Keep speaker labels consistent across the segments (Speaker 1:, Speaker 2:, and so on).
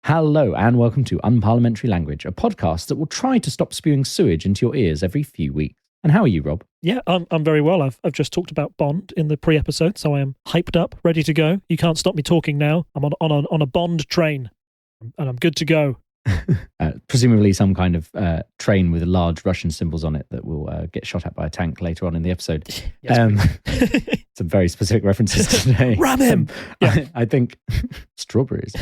Speaker 1: Hello and welcome to Unparliamentary Language, a podcast that will try to stop spewing sewage into your ears every few weeks. And how are you, Rob?
Speaker 2: Yeah, I'm very well. I've just talked about Bond in the pre-episode, so I am hyped up, ready to go. You can't stop me talking now. I'm on a Bond train, and I'm good to go.
Speaker 1: Presumably some kind of train with large Russian symbols on it that will get shot at by a tank later on in the episode. Some very specific references today.
Speaker 2: Ram him!
Speaker 1: I think strawberries.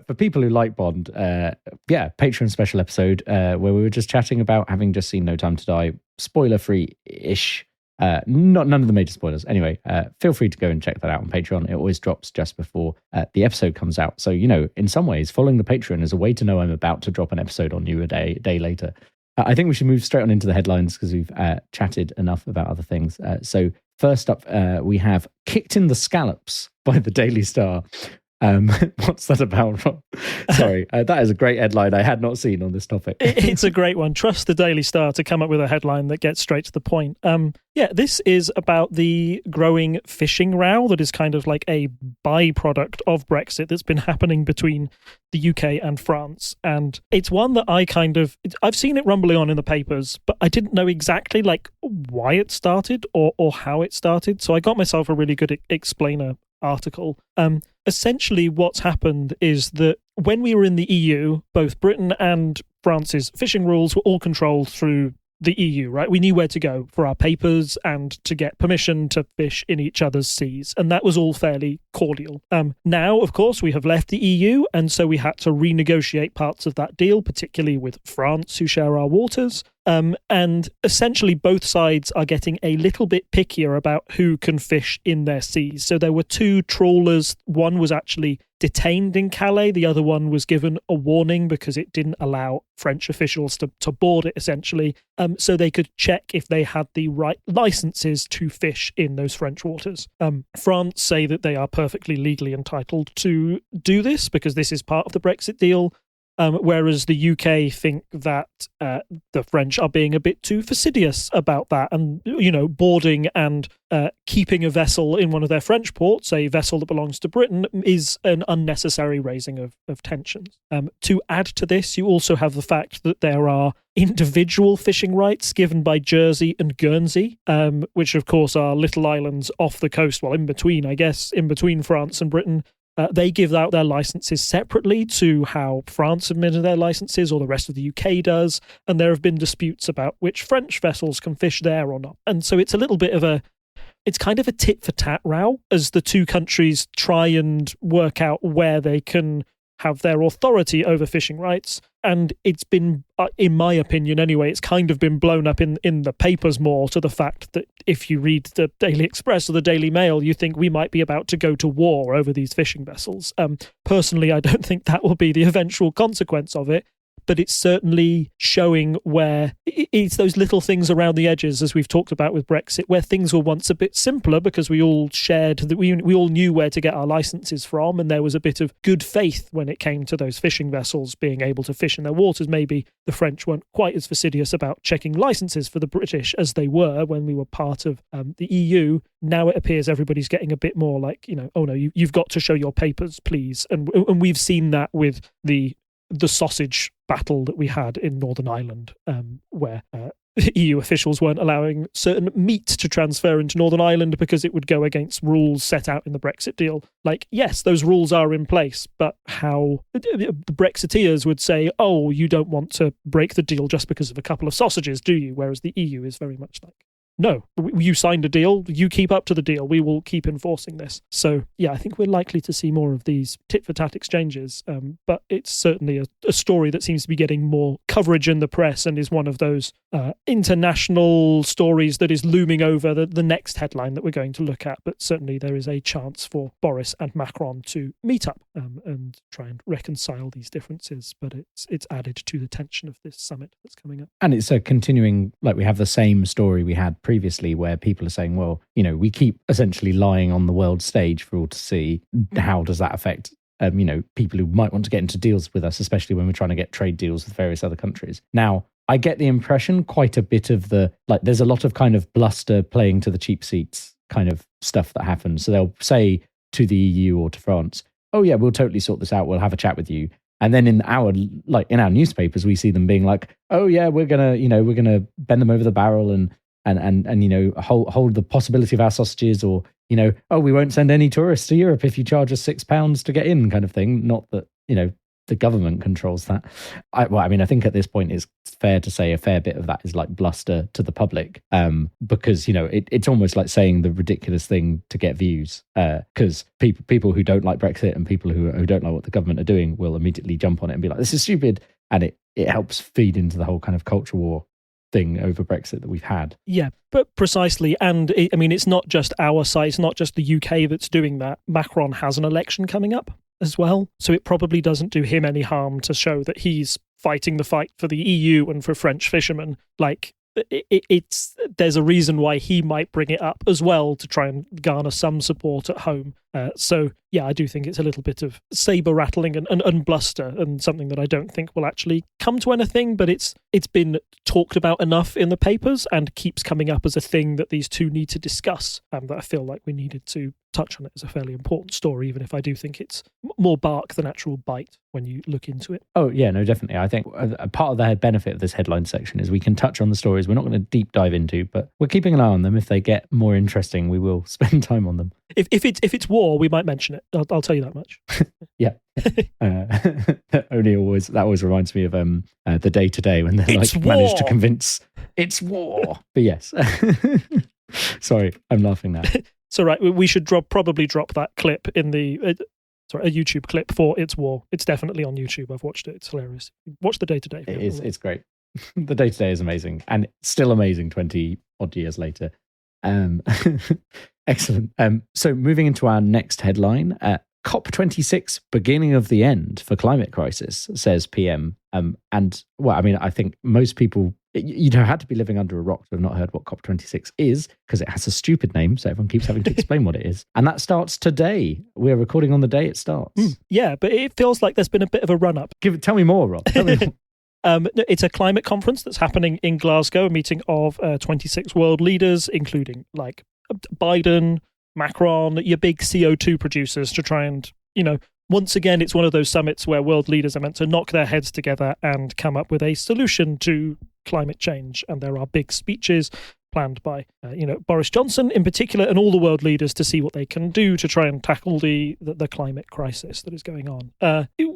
Speaker 1: For people who like Bond, Patreon special episode where we were just chatting about having just seen No Time to Die, spoiler-free-ish. None of the major spoilers. Anyway, feel free to go and check that out on Patreon. It always drops just before the episode comes out. So, in some ways, following the Patreon is a way to know I'm about to drop an episode on you a day later. I think we should move straight on into the headlines because we've chatted enough about other things. So first up, we have Kicked in the Scallops by the Daily Star. What's that about, Rob? Sorry, that is a great headline I had not seen on this topic.
Speaker 2: It's a great one. Trust the Daily Star to come up with a headline that gets straight to the point. This is about the growing fishing row that is kind of like a byproduct of Brexit that's been happening between the UK and France. And it's one that I've seen it rumbling on in the papers, but I didn't know exactly like why it started or how it started. So I got myself a really good explainer article. Essentially what's happened is that when we were in the EU, both Britain and France's fishing rules were all controlled through the EU, right? We knew where to go for our papers and to get permission to fish in each other's seas. And that was all fairly cordial. Now, of course, we have left the EU, and so we had to renegotiate parts of that deal, particularly with France, who share our waters. And essentially both sides are getting a little bit pickier about who can fish in their seas. So there were two trawlers. One was actually detained in Calais. The other one was given a warning because it didn't allow French officials to board it, essentially, so they could check if they had the right licenses to fish in those French waters. France say that they are perfectly legally entitled to do this because this is part of the Brexit deal. Whereas the UK think that the French are being a bit too fastidious about that and, boarding and keeping a vessel in one of their French ports, a vessel that belongs to Britain, is an unnecessary raising of tensions. To add to this, you also have the fact that there are individual fishing rights given by Jersey and Guernsey, which of course are little islands off the coast, in between France and Britain. They give out their licenses separately to how France admitted their licenses or the rest of the UK does, and there have been disputes about which French vessels can fish there or not. And so it's a little bit of it's kind of a tit-for-tat row as the two countries try and work out where they can have their authority over fishing rights. And it's been, in my opinion anyway, it's kind of been blown up in the papers more to the fact that if you read the Daily Express or the Daily Mail, you think we might be about to go to war over these fishing vessels. Personally, I don't think that will be the eventual consequence of it, but it's certainly showing where it's those little things around the edges, as we've talked about with Brexit, where things were once a bit simpler because we all shared that we all knew where to get our licenses from, and there was a bit of good faith when it came to those fishing vessels being able to fish in their waters. Maybe the French weren't quite as fastidious about checking licenses for the British as they were when we were part of the EU. Now it appears everybody's getting a bit more like, oh no, you've got to show your papers, please. And we've seen that with the sausage battle that we had in Northern Ireland, where EU officials weren't allowing certain meat to transfer into Northern Ireland because it would go against rules set out in the Brexit deal. Like, yes, those rules are in place, but how the Brexiteers would say, oh, you don't want to break the deal just because of a couple of sausages, do you? Whereas the EU is very much like, no, you signed a deal, you keep up to the deal, we will keep enforcing this. So, yeah, I think we're likely to see more of these tit-for-tat exchanges, but it's certainly a story that seems to be getting more coverage in the press and is one of those international stories that is looming over the next headline that we're going to look at. But certainly there is a chance for Boris and Macron to meet up and try and reconcile these differences, but it's added to the tension of this summit that's coming up.
Speaker 1: And it's a continuing, like we have the same story we had previously where people are saying, well, we keep essentially lying on the world stage for all to see. How does that affect people who might want to get into deals with us, especially when we're trying to get trade deals with various other countries? Now, I get the impression quite a bit of there's a lot of kind of bluster, playing to the cheap seats kind of stuff that happens. So they'll say to the EU or to France, oh yeah, we'll totally sort this out. We'll have a chat with you. And then in our newspapers, we see them being like, oh yeah, we're gonna bend them over the barrel and hold the possibility of our sausages, or oh, we won't send any tourists to Europe if you charge us £6 to get in, kind of thing. Not that the government controls that. I think at this point it's fair to say a fair bit of that is like bluster to the public, because it's almost like saying the ridiculous thing to get views, because people who don't like Brexit and people who don't like what the government are doing will immediately jump on it and be like, this is stupid, and it helps feed into the whole kind of culture war thing over Brexit that we've had.
Speaker 2: Yeah, but precisely. And it's not just our side, it's not just the UK that's doing that. Macron has an election coming up as well, so it probably doesn't do him any harm to show that he's fighting the fight for the EU and for French fishermen. Like, there's a reason why he might bring it up as well, to try and garner some support at home. So yeah, I do think it's a little bit of saber rattling and bluster, and something that I don't think will actually come to anything, but it's been talked about enough in the papers and keeps coming up as a thing that these two need to discuss, that I feel like we needed to touch on it as a fairly important story, even if I do think it's more bark than actual bite when you look into it.
Speaker 1: Oh yeah, no, definitely. I think a part of the benefit of this headline section is we can touch on the stories we're not going to deep dive into, but we're keeping an eye on them. If they get more interesting, we will spend time on them.
Speaker 2: If it's war, we might mention it. I'll tell you that much.
Speaker 1: Yeah. That always reminds me of the Day Today, when they managed to convince it's war. But yes. Sorry, I'm laughing now.
Speaker 2: So right, we should probably drop that clip in the a YouTube clip for It's War. It's definitely on YouTube. I've watched it. It's hilarious. Watch the Day Today.
Speaker 1: It's great. The Day Today is amazing, and still amazing 20 odd years later. Excellent. So moving into our next headline, COP26, beginning of the end for climate crisis, says PM. And well, I think most people, had to be living under a rock to have not heard what COP26 is, because it has a stupid name, so everyone keeps having to explain what it is. And that starts today. We're recording on the day it starts.
Speaker 2: Yeah, but it feels like there's been a bit of a run-up.
Speaker 1: Tell me more, Rob. Tell me more.
Speaker 2: It's a climate conference that's happening in Glasgow, a meeting of 26 world leaders, including like Biden, Macron, your big CO2 producers, to try and, once again, it's one of those summits where world leaders are meant to knock their heads together and come up with a solution to climate change. And there are big speeches planned by, Boris Johnson in particular, and all the world leaders to see what they can do to try and tackle the climate crisis that is going on.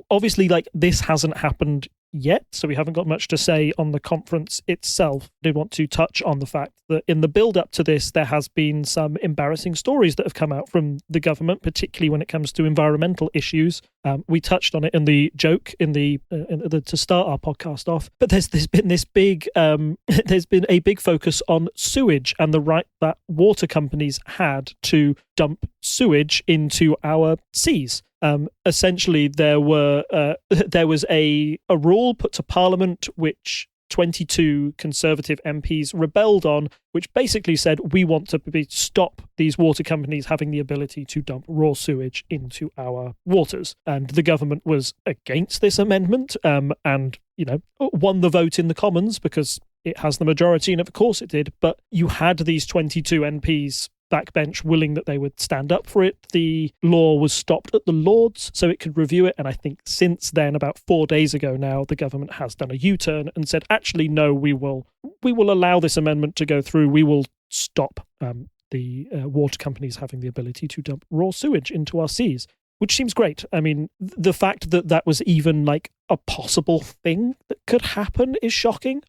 Speaker 2: Obviously, this hasn't happened yet, so we haven't got much to say on the conference itself. I did want to touch on the fact that in the build-up to this, there has been some embarrassing stories that have come out from the government, particularly when it comes to environmental issues. We touched on it in the joke in the to start our podcast off, but there's been this big there's been a big focus on sewage and the right that water companies had to dump sewage into our seas. Essentially, there was a rule put to Parliament which 22 Conservative MPs rebelled on, which basically said we want to stop these water companies having the ability to dump raw sewage into our waters. And the government was against this amendment, and won the vote in the Commons because it has the majority, and of course it did. But you had these 22 MPs backbench willing that they would stand up for it. The law was stopped at the Lords so it could review it, and I think since then, about 4 days ago now, the government has done a U-turn and said, actually no, we will allow this amendment to go through. We will stop the water companies having the ability to dump raw sewage into our seas, which seems great. I mean, the fact that that was even like a possible thing that could happen is shocking.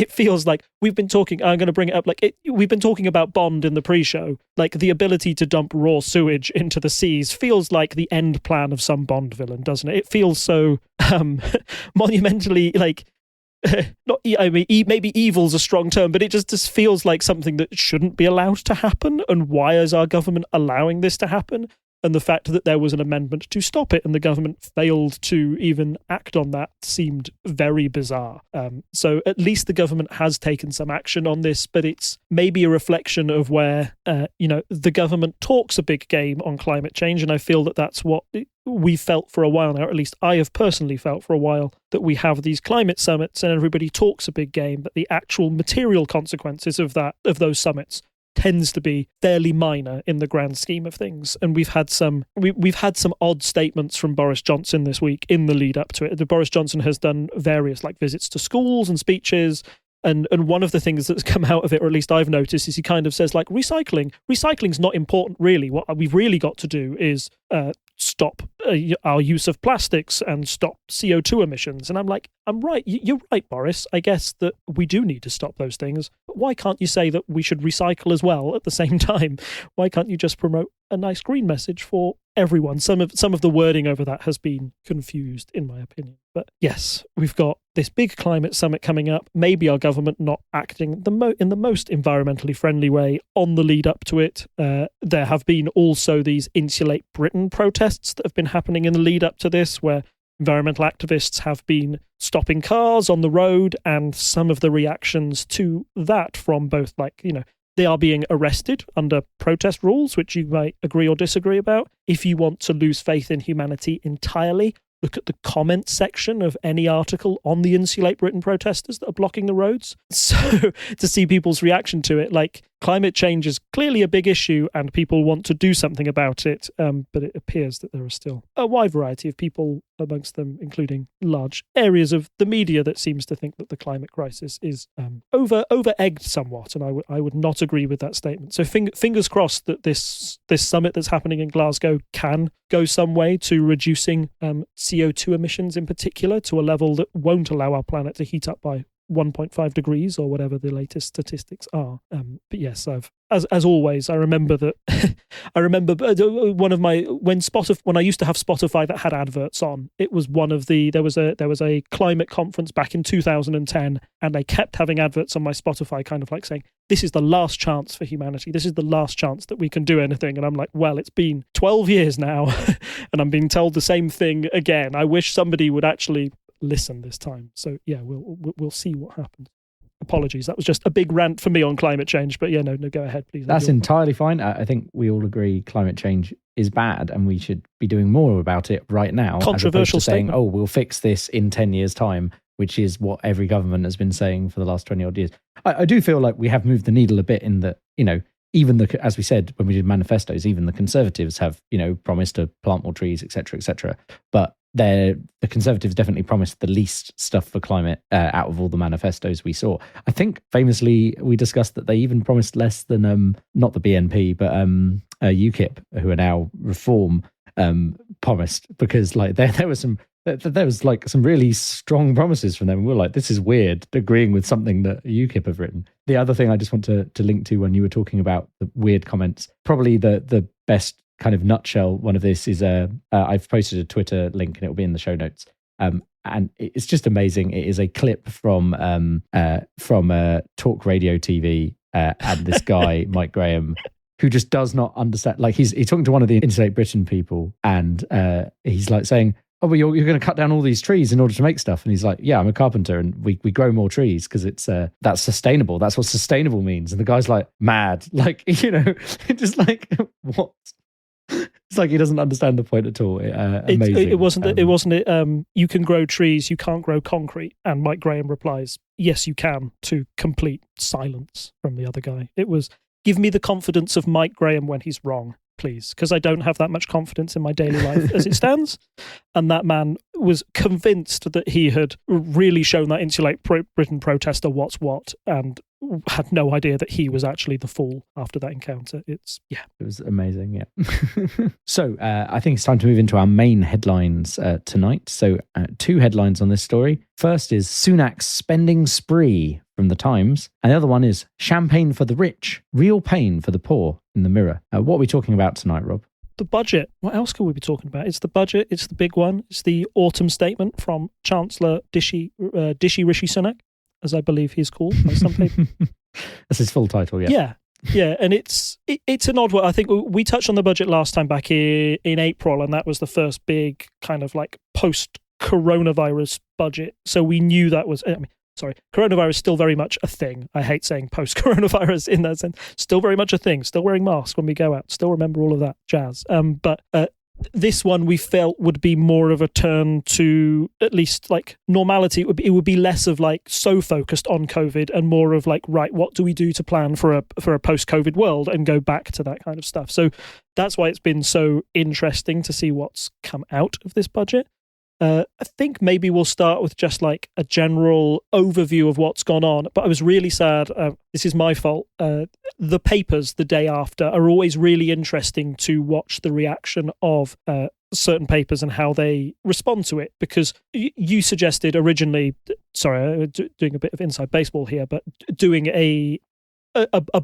Speaker 2: It feels like we've been talking, I'm going to bring it up, we've been talking about Bond in the pre-show. Like, the ability to dump raw sewage into the seas feels like the end plan of some Bond villain, doesn't it? It feels so monumentally, maybe evil's a strong term, but it just feels like something that shouldn't be allowed to happen. And why is our government allowing this to happen? And the fact that there was an amendment to stop it and the government failed to even act on that seemed very bizarre. So at least the government has taken some action on this, but it's maybe a reflection of where, the government talks a big game on climate change. And I feel that that's what we felt for a while now, or at least I have personally felt for a while, that we have these climate summits and everybody talks a big game, but the actual material consequences of those summits tends to be fairly minor in the grand scheme of things. And we've had some odd statements from Boris Johnson this week in the lead up to it. Boris Johnson has done various like visits to schools and speeches. And one of the things that's come out of it, or at least I've noticed, is he kind of says like recycling's not important really. What we've really got to do is stop our use of plastics and stop CO2 emissions. And I'm like, I'm right. You're right, Boris. I guess that we do need to stop those things. But why can't you say that we should recycle as well at the same time? Why can't you just promote a nice green message for everyone? Some of the wording over that has been confused, in my opinion. But yes, we've got this big climate summit coming up. Maybe our government not acting in the most environmentally friendly way on the lead up to it. There have been also these Insulate Britain protests that have been happening in the lead up to this, where environmental activists have been stopping cars on the road, and some of the reactions to that from both, like, you know, they are being arrested under protest rules, which you might agree or disagree about. If you want to lose faith in humanity entirely, look at the comment section of any article on the Insulate Britain protesters that are blocking the roads. So to see people's reaction to it, like, climate change is clearly a big issue and people want to do something about it. But it appears that there are still a wide variety of people amongst them, including large areas of the media, that seems to think that the climate crisis is over-egged somewhat. And I would not agree with that statement. So fingers crossed that this summit that's happening in Glasgow can go some way to reducing CO2 emissions in particular to a level that won't allow our planet to heat up by 1.5 degrees or whatever the latest statistics are. But yes, as always, I remember that one of my when I used to have Spotify that had adverts on, it was one of the there was a climate conference back in 2010, and I kept having adverts on my Spotify kind of like saying, this is the last chance for humanity, this is the last chance that we can do anything. And I'm like, well, it's been 12 years now and I'm being told the same thing again. I wish somebody would actually listen this time. So yeah, we'll see what happens. Apologies, that was just a big rant for me on climate change, but yeah, no, go ahead, please.
Speaker 1: That's entirely fine. I think we all agree climate change is bad and we should be doing more about it right now.
Speaker 2: Controversial
Speaker 1: as opposed to saying,
Speaker 2: statement.
Speaker 1: oh, we'll fix this in 10 years' time, which is what every government has been saying for the last 20 odd years. I do feel like we have moved the needle a bit in that, you know, even as we said when we did manifestos, even the Conservatives have, you know, promised to plant more trees, etc., etc. But the Conservatives definitely promised the least stuff for climate out of all the manifestos we saw. I think famously we discussed that they even promised less than not the BNP but UKIP, who are now Reform, promised, because like there was like some really strong promises from them. We were like, this is weird, agreeing with something that UKIP have written. The other thing I just want to link to when you were talking about the weird comments, probably the best kind of nutshell one of this is I've posted a Twitter link and it will be in the show notes. And it's just amazing. It is a clip from Talk Radio TV and this guy Mike Graham, who just does not understand. Like he's talking to one of the Insulate Britain people, and he's like saying, "Oh, well, you're going to cut down all these trees in order to make stuff." And he's like, "Yeah, I'm a carpenter, and we grow more trees because it's that's sustainable. That's what sustainable means." And the guy's like, mad, like, you know, just like what. It's like he doesn't understand the point at all. Amazing.
Speaker 2: It wasn't. You can grow trees, you can't grow concrete. And Mike Graham replies, "Yes, you can," to complete silence from the other guy. It was, give me the confidence of Mike Graham when he's wrong, please, because I don't have that much confidence in my daily life as it stands. And that man was convinced that he had really shown that Insulate Britain protester what's what, and had no idea that he was actually the fool after that encounter. It was
Speaker 1: amazing. Yeah. So I think it's time to move into our main headlines tonight. So 2 headlines on this story. First is Sunak's spending spree from the Times, and the other one is Champagne for the rich, real pain for the poor in the Mirror. What are we talking about tonight, Rob?
Speaker 2: The budget. What else could we be talking about? It's the budget. It's the big one. It's the autumn statement from Chancellor Rishi Sunak, as I believe he's called by some people.
Speaker 1: That's his full title, yeah.
Speaker 2: Yeah, and it's an odd one. I think we touched on the budget last time back in April, and that was the first big kind of like post-coronavirus budget. So we knew that was... coronavirus still very much a thing. I hate saying post-coronavirus in that sense. Still very much a thing. Still wearing masks when we go out. Still remember all of that jazz. But this one we felt would be more of a turn to at least like normality. It would be less of like so focused on COVID and more of like, right, what do we do to plan for a post-COVID world and go back to that kind of stuff. So that's why it's been so interesting to see what's come out of this budget. I think maybe we'll start with just like a general overview of what's gone on. But I was really sad. This is my fault. The papers the day after are always really interesting to watch the reaction of certain papers and how they respond to it. Because you suggested originally, sorry, doing a bit of inside baseball here, but doing a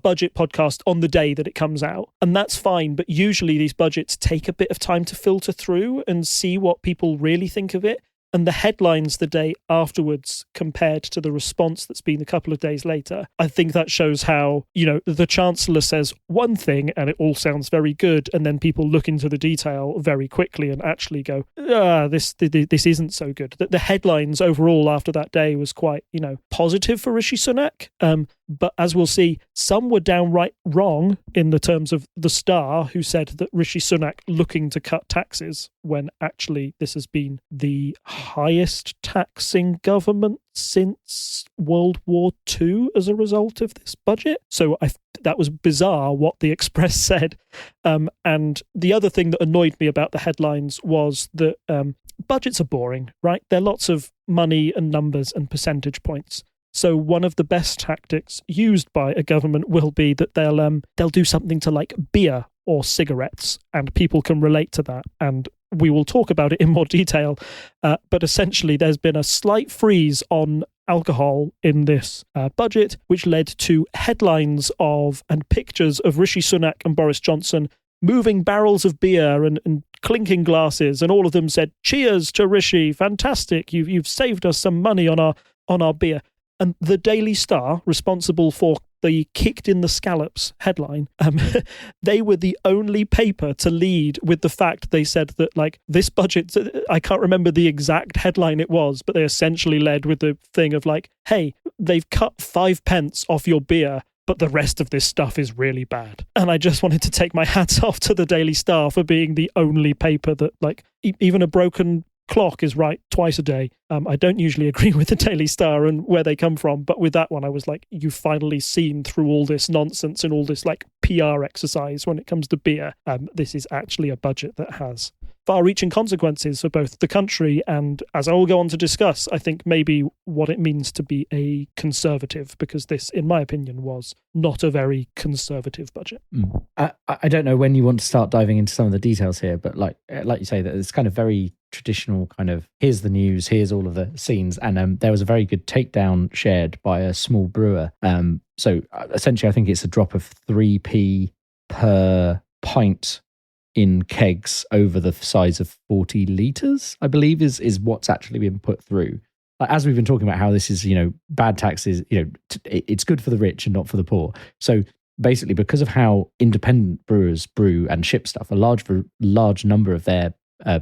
Speaker 2: budget podcast on the day that it comes out. And that's fine, but usually these budgets take a bit of time to filter through and see what people really think of it. And the headlines the day afterwards compared to the response that's been a couple of days later, I think that shows how, the Chancellor says one thing and it all sounds very good, and then people look into the detail very quickly and actually go, this isn't so good. The headlines overall after that day was quite, positive for Rishi Sunak. But as we'll see, some were downright wrong in the terms of the Star, who said that Rishi Sunak looking to cut taxes when actually this has been the highest taxing government since World War II as a result of this budget. So that was bizarre what the Express said. And the other thing that annoyed me about the headlines was that budgets are boring, right? They're lots of money and numbers and percentage points. So one of the best tactics used by a government will be that they'll do something to like beer or cigarettes, and people can relate to that. And we will talk about it in more detail. But essentially, there's been a slight freeze on alcohol in this budget, which led to headlines of and pictures of Rishi Sunak and Boris Johnson moving barrels of beer and clinking glasses, and all of them said, "Cheers to Rishi! Fantastic! You've saved us some money on our beer." And the Daily Star, responsible for the kicked in the scallops headline, they were the only paper to lead with the fact they said that like this budget, I can't remember the exact headline it was, but they essentially led with the thing of like, hey, they've cut 5p off your beer, but the rest of this stuff is really bad. And I just wanted to take my hats off to the Daily Star for being the only paper that like even a broken clock is right twice a day. I don't usually agree with the Daily Star and where they come from, but with that one I was like, you've finally seen through all this nonsense and all this like PR exercise when it comes to beer. This is actually a budget that has far-reaching consequences for both the country and, as I will go on to discuss, I think maybe what it means to be a conservative, because this, in my opinion, was not a very conservative budget.
Speaker 1: I don't know when you want to start diving into some of the details here, but like you say, that it's kind of very traditional kind of, here's the news, here's all of the scenes. And there was a very good takedown shared by a small brewer. So essentially, I think it's a drop of 3p per pint in kegs over the size of 40 litres, I believe is what's actually been put through. As we've been talking about how this is, bad taxes, it's good for the rich and not for the poor. So basically, because of how independent brewers brew and ship stuff, a large number of their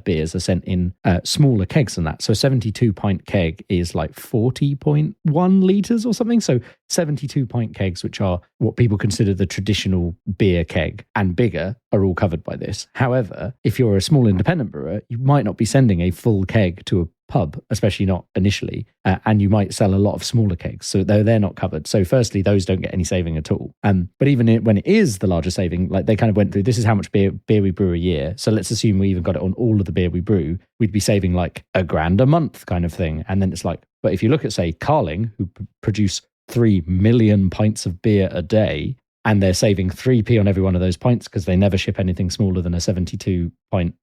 Speaker 1: beers are sent in smaller kegs than that. So a 72-pint keg is like 40.1 litres or something. So 72-pint kegs, which are what people consider the traditional beer keg and bigger, are all covered by this. However, if you're a small independent brewer, you might not be sending a full keg to a pub, especially not initially, and you might sell a lot of smaller kegs, so they're not covered. So firstly, those don't get any saving at all. But even when it is the larger saving, like they kind of went through, this is how much beer we brew a year, so let's assume we even got it on all of the beer we brew, we'd be saving like $1,000 a month kind of thing. And then it's like, but if you look at, say, Carling, who produce 3 million pints of beer a day, and they're saving 3p on every one of those pints because they never ship anything smaller than a 72-pint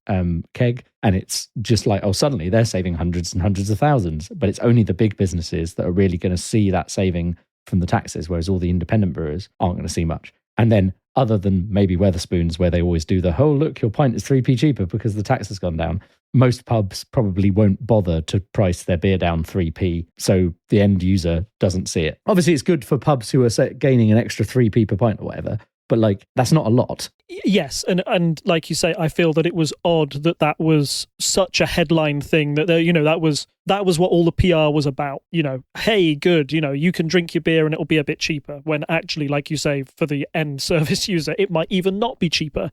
Speaker 1: keg. And it's just like, suddenly they're saving hundreds and hundreds of thousands. But it's only the big businesses that are really going to see that saving from the taxes, whereas all the independent brewers aren't going to see much. And then other than maybe Wetherspoons, where they always do the, look, your pint is 3p cheaper because the tax has gone down. Most pubs probably won't bother to price their beer down 3p, so the end user doesn't see it. Obviously, it's good for pubs who are gaining an extra 3p per pint or whatever, but like that's not a lot.
Speaker 2: Yes, and like you say, I feel that it was odd that was such a headline thing, that that was that was what all the PR was about. Hey, good, you can drink your beer and it'll be a bit cheaper, when actually, like you say, for the end service user, it might even not be cheaper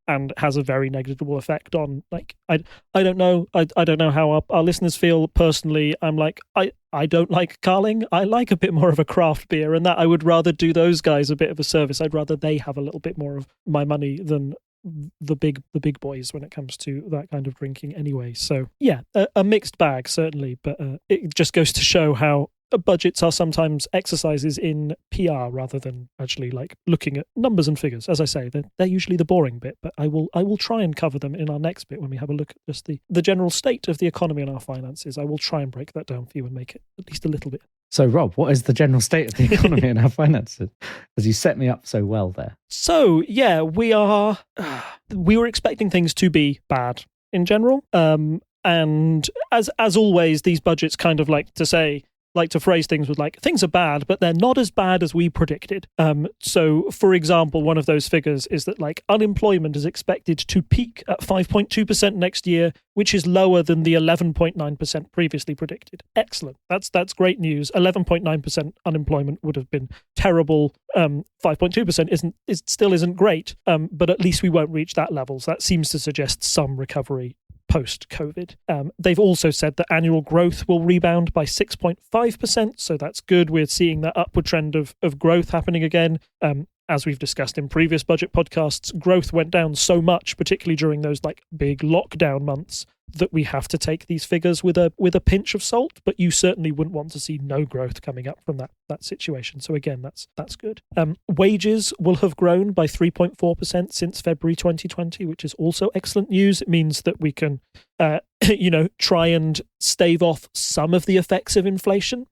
Speaker 2: and has a very negligible effect on, like, I don't know. I don't know how our listeners feel. Personally, I'm like, I don't like Carling. I like a bit more of a craft beer, and that I would rather do those guys a bit of a service. I'd rather they have a little bit more of my money than the big boys when it comes to that kind of drinking anyway. So yeah, a mixed bag certainly, but it just goes to show how budgets are sometimes exercises in PR rather than actually like looking at numbers and figures. As I say, they're usually the boring bit, but I will try and cover them in our next bit when we have a look at just the general state of the economy and our finances. I will try and break that down for you and make it at least a little bit.
Speaker 1: So, Rob, what is the general state of the economy and our finances? As you set me up so well there.
Speaker 2: So, yeah, we were expecting things to be bad in general. And as always, these budgets kind of like to phrase things with like, things are bad, but they're not as bad as we predicted. So, for example, one of those figures is that like unemployment is expected to peak at 5.2% next year, which is lower than the 11.9% previously predicted. Excellent. That's great news. 11.9% unemployment would have been terrible. 5.2% still isn't great, but at least we won't reach that level. So that seems to suggest some recovery post-COVID. They've also said that annual growth will rebound by 6.5%, so that's good. We're seeing that upward trend of growth happening again. As we've discussed in previous budget podcasts, growth went down so much, particularly during those like big lockdown months, that we have to take these figures with a pinch of salt, but you certainly wouldn't want to see no growth coming up from that situation. So again, that's good. Wages will have grown by 3.4% since February 2020, which is also excellent news. It means that we can try and stave off some of the effects of inflation.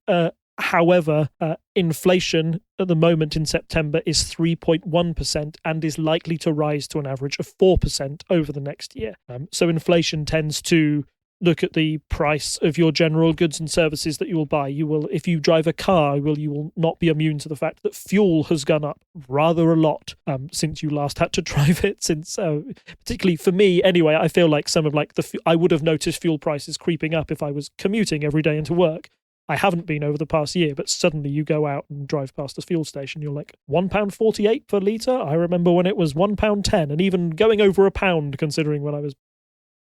Speaker 2: However, inflation at the moment in September is 3.1% and is likely to rise to an average of 4% over the next year. So inflation tends to look at the price of your general goods and services that you will buy. If you drive a car, you will not be immune to the fact that fuel has gone up rather a lot since you last had to drive it. Since particularly for me, anyway, I feel like some of like I would have noticed fuel prices creeping up if I was commuting every day into work. I haven't been over the past year, but suddenly you go out and drive past a fuel station, you're like, £1.48 per litre? I remember when it was £1.10, and even going over £1 considering when I was...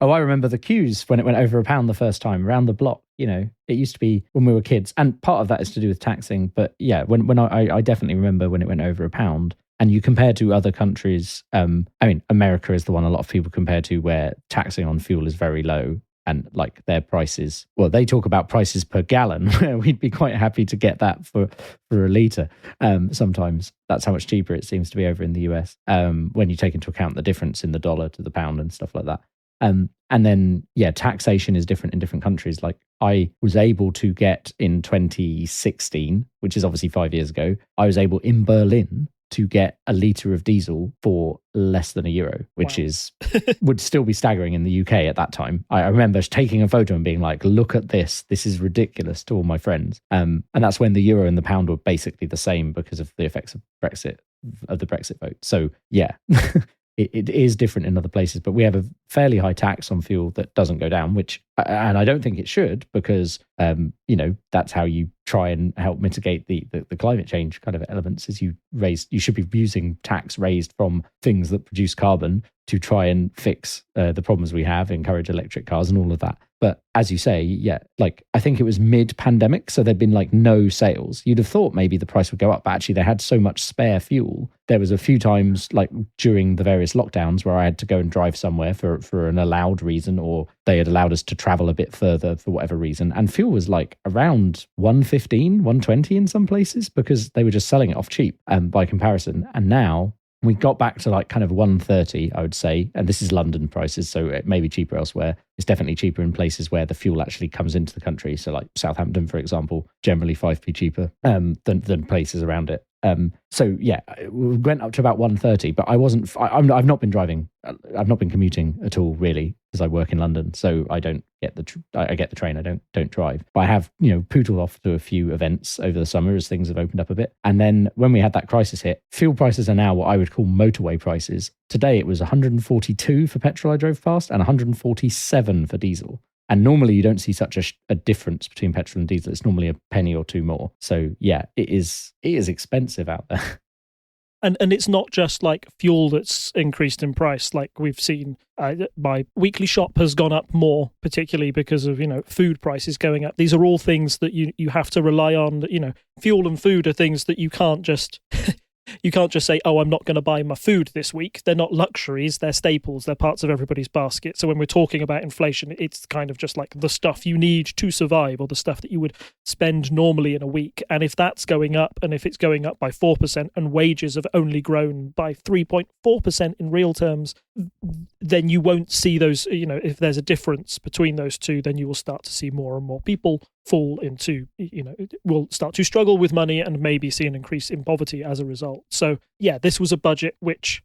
Speaker 1: Oh, I remember the queues when it went over £1 the first time, around the block. It used to be when we were kids, and part of that is to do with taxing, but yeah, when I definitely remember when it went over £1, and you compare to other countries, America is the one a lot of people compare to where taxing on fuel is very low. And like their prices, well, they talk about prices per gallon, where we'd be quite happy to get that for a litre. Sometimes that's how much cheaper it seems to be over in the US, when you take into account the difference in the dollar to the pound and stuff like that. And then, yeah, taxation is different in different countries. Like I was able to get in 2016, which is obviously 5 years ago, I was able in Berlin to get a litre of diesel for less than €1, which is would still be staggering in the UK at that time. I remember taking a photo and being like, look at this is ridiculous to all my friends. And that's when the euro and the pound were basically the same because of the effects of the Brexit vote. So yeah, it is different in other places, but we have a fairly high tax on fuel that doesn't go down, and I don't think it should, because that's how you try and help mitigate the climate change kind of elements. Is you should be using tax raised from things that produce carbon to try and fix the problems we have, encourage electric cars and all of that. But as you say, yeah, like I think it was mid-pandemic, so there'd been like no sales. You'd have thought maybe the price would go up, but actually they had so much spare fuel. There was a few times like during the various lockdowns where I had to go and drive somewhere for an allowed reason, or they had allowed us to travel a bit further for whatever reason. And fuel was like around 115, 120 in some places, because they were just selling it off cheap by comparison. And now we got back to like kind of 130, I would say. And this is London prices, so it may be cheaper elsewhere. It's definitely cheaper in places where the fuel actually comes into the country. So like Southampton, for example, generally 5p cheaper than places around it. So yeah, we went up to about 130, but I've not been driving. I've not been commuting at all, really, because I work in London. So I don't get I get the train. I don't drive. But I have, pootled off to a few events over the summer as things have opened up a bit. And then when we had that crisis hit, fuel prices are now what I would call motorway prices. Today it was 142 for petrol I drove past and 147 for diesel. And normally you don't see such a difference between petrol and diesel. It's normally a penny or two more. So yeah, it is expensive out there.
Speaker 2: And it's not just like fuel that's increased in price. Like we've seen, my weekly shop has gone up more, particularly because of, food prices going up. These are all things that you have to rely on. Fuel and food are things that you can't just you can't just say, oh, I'm not going to buy my food this week. They're not luxuries. They're staples. They're parts of everybody's basket. So when we're talking about inflation, it's kind of just like the stuff you need to survive, or the stuff that you would spend normally in a week. And if that's going up, and if it's going up by 4% and wages have only grown by 3.4% in real terms, then you won't see those, if there's a difference between those two, then you will start to see more and more people fall into, will start to struggle with money and maybe see an increase in poverty as a result. So yeah, this was a budget which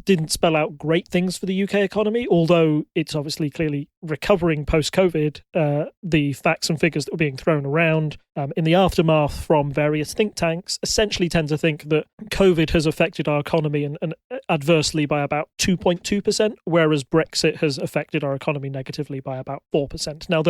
Speaker 2: didn't spell out great things for the UK economy, although it's obviously clearly recovering post-COVID. The facts and figures that were being thrown around in the aftermath from various think tanks essentially tend to think that COVID has affected our economy and adversely by about 2.2%, whereas Brexit has affected our economy negatively by about 4%. Now,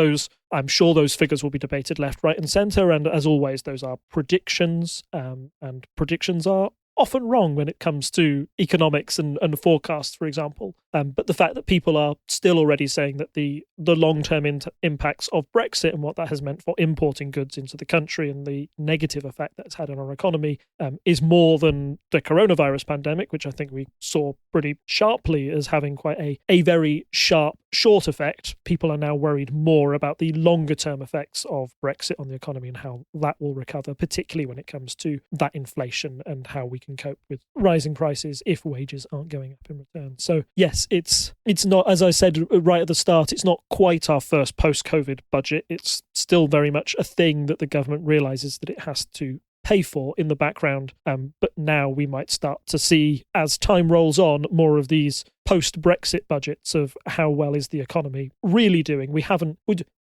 Speaker 2: I'm sure those figures will be debated left, right and centre, and as always, those are predictions, and predictions are often wrong when it comes to economics and forecasts, for example. But the fact that people are still already saying that the long-term impacts of Brexit and what that has meant for importing goods into the country and the negative effect that's had on our economy is more than the coronavirus pandemic, which I think we saw pretty sharply as having quite a very sharp, short effect. People are now worried more about the longer-term effects of Brexit on the economy and how that will recover, particularly when it comes to that inflation and how we can cope with rising prices if wages aren't going up in return. So yes, it's not, as I said right at the start, it's not quite our first post-COVID budget. It's still very much a thing that the government realises that it has to pay for in the background. But now we might start to see, as time rolls on, more of these post-Brexit budgets of how well is the economy really doing.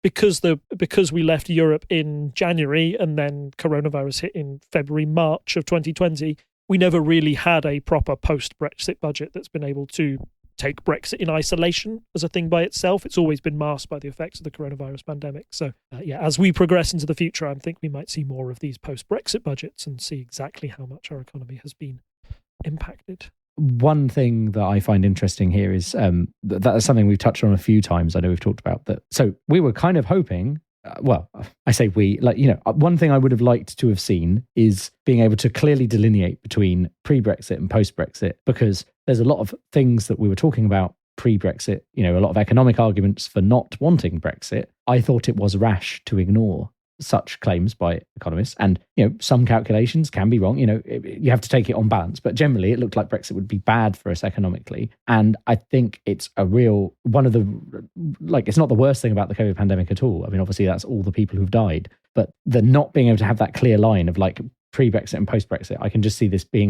Speaker 2: Because we left Europe in January and then coronavirus hit in February, March of 2020, we never really had a proper post-Brexit budget that's been able to take Brexit in isolation as a thing by itself. It's always been masked by the effects of the coronavirus pandemic. So as we progress into the future, I think we might see more of these post-Brexit budgets and see exactly how much our economy has been impacted.
Speaker 1: One thing that I find interesting here is that is something we've touched on a few times. I know we've talked about that. So we were kind of hoping, I say we, one thing I would have liked to have seen is being able to clearly delineate between pre-Brexit and post-Brexit, because there's a lot of things that we were talking about pre-Brexit, a lot of economic arguments for not wanting Brexit. I thought it was rash to ignore such claims by economists, and some calculations can be wrong. You have to take it on balance, but generally it looked like Brexit would be bad for us economically. And I think it's a real one of the it's not the worst thing about the COVID pandemic at all. I mean, obviously that's all the people who've died, but the not being able to have that clear line of pre-Brexit and post-Brexit, I can just see this being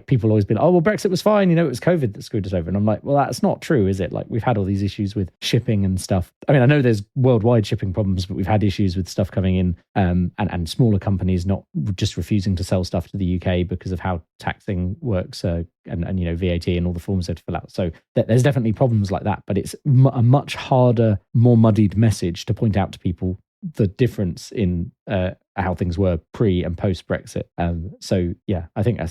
Speaker 1: people always been, oh, well, Brexit was fine, it was COVID that screwed us over. And I'm like, well, that's not true, is it? We've had all these issues with shipping and stuff. I mean, I know there's worldwide shipping problems, but we've had issues with stuff coming in and smaller companies not just refusing to sell stuff to the UK because of how taxing works and VAT and all the forms they have to fill out. So there's definitely problems like that, but it's a much harder, more muddied message to point out to people the difference in how things were pre and post Brexit. So yeah, I think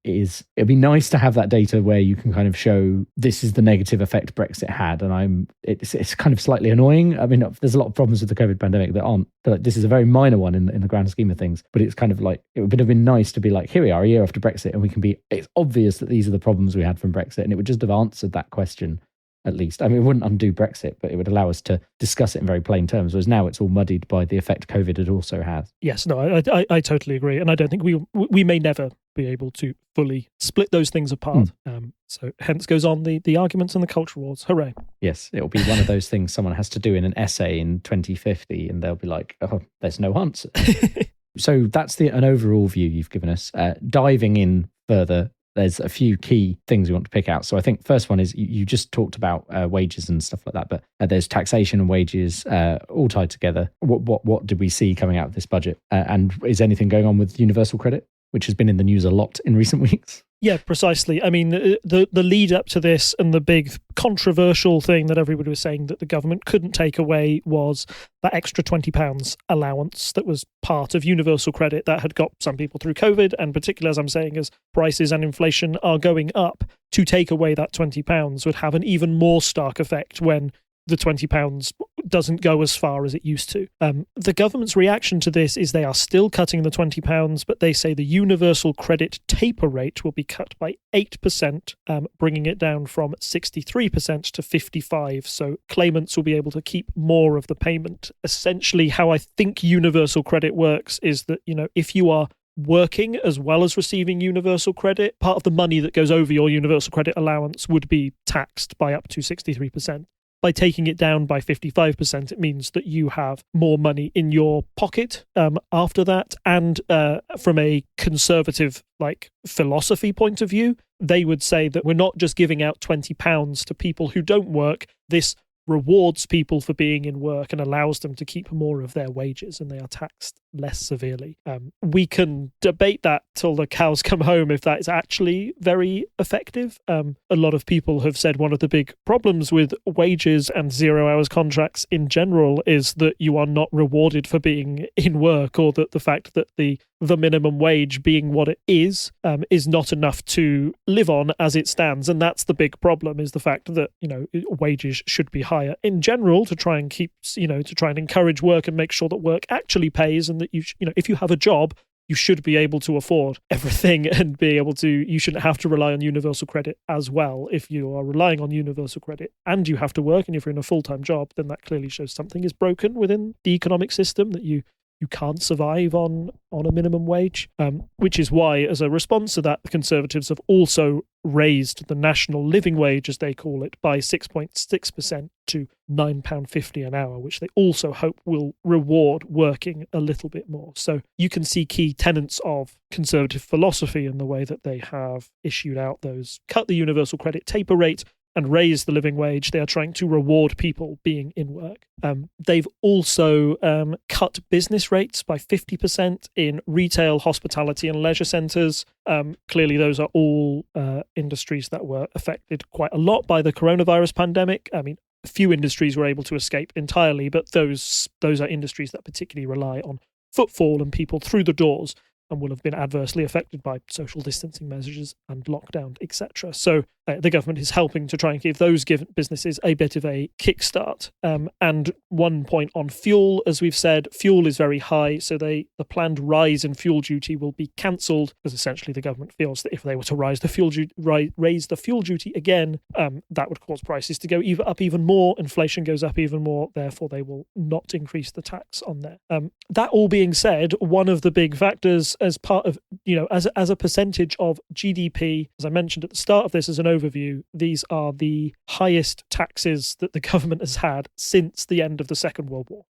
Speaker 1: it'd be nice to have that data where you can kind of show this is the negative effect Brexit had. And it's kind of slightly annoying. I mean, there's a lot of problems with the COVID pandemic that aren't, but this is a very minor one in the grand scheme of things. But it's kind of it would have been nice to be here we are a year after Brexit, and it's obvious that these are the problems we had from Brexit, and it would just have answered that question. At least, I mean, it wouldn't undo Brexit, but it would allow us to discuss it in very plain terms, whereas now it's all muddied by the effect COVID had also had.
Speaker 2: Yes, no, I totally agree. And I don't think we may never be able to fully split those things apart. So hence goes on the arguments and the culture wars. Hooray.
Speaker 1: Yes, it'll be one of those things someone has to do in an essay in 2050, and they'll be like, oh, there's no answer. So that's an overall view you've given us. Diving in further, there's a few key things we want to pick out. So I think first one is you just talked about wages and stuff like that, but there's taxation and wages all tied together. What did we see coming out of this budget? And is anything going on with universal credit, which has been in the news a lot in recent weeks?
Speaker 2: Yeah, precisely. I mean, the lead up to this and the big controversial thing that everybody was saying that the government couldn't take away was that extra £20 allowance that was part of universal credit that had got some people through COVID, and particularly, as I'm saying, as prices and inflation are going up, to take away that £20 would have an even more stark effect when the £20 doesn't go as far as it used to. The government's reaction to this is they are still cutting the £20, but they say the universal credit taper rate will be cut by 8%, bringing it down from 63% to 55%. So claimants will be able to keep more of the payment. Essentially, how I think universal credit works is that, if you are working as well as receiving universal credit, part of the money that goes over your universal credit allowance would be taxed by up to 63%. By taking it down by 55%, it means that you have more money in your pocket after that. And from a conservative philosophy point of view, they would say that we're not just giving out £20 to people who don't work. This rewards people for being in work and allows them to keep more of their wages, and they are taxed less severely. We can debate that till the cows come home if that is actually very effective. A lot of people have said one of the big problems with wages and 0 hours contracts in general is that you are not rewarded for being in work, or that the fact that the minimum wage being what it is not enough to live on as it stands. And that's the big problem, is the fact that, wages should be higher in general to try and keep, to try and encourage work and make sure that work actually pays, and that if you have a job, you should be able to afford everything and be able to, you shouldn't have to rely on universal credit as well. If you are relying on universal credit and you have to work, and if you're in a full-time job, then that clearly shows something is broken within the economic system, that you can't survive on a minimum wage, which is why, as a response to that, the Conservatives have also raised the national living wage, as they call it, by 6.6% to £9.50 an hour, which they also hope will reward working a little bit more. So you can see key tenets of Conservative philosophy in the way that they have issued out those, cut the universal credit taper rate and raise the living wage. They are trying to reward people being in work. They've also cut business rates by 50% in retail, hospitality and leisure centres. Clearly, those are all industries that were affected quite a lot by the coronavirus pandemic. I mean, a few industries were able to escape entirely, but those are industries that particularly rely on footfall and people through the doors, and will have been adversely affected by social distancing measures and lockdown, etc. So the government is helping to try and give those businesses a bit of a kickstart. And one point on fuel, as we've said, fuel is very high, so the planned rise in fuel duty will be cancelled, because essentially the government feels that if they were to raise the fuel duty again, that would cause prices to go up even more. Inflation goes up even more, therefore they will not increase the tax on there. That all being said, one of the big factors as part of, as a percentage of GDP, as I mentioned at the start of this as an overview, these are the highest taxes that the government has had since the end of the Second World War,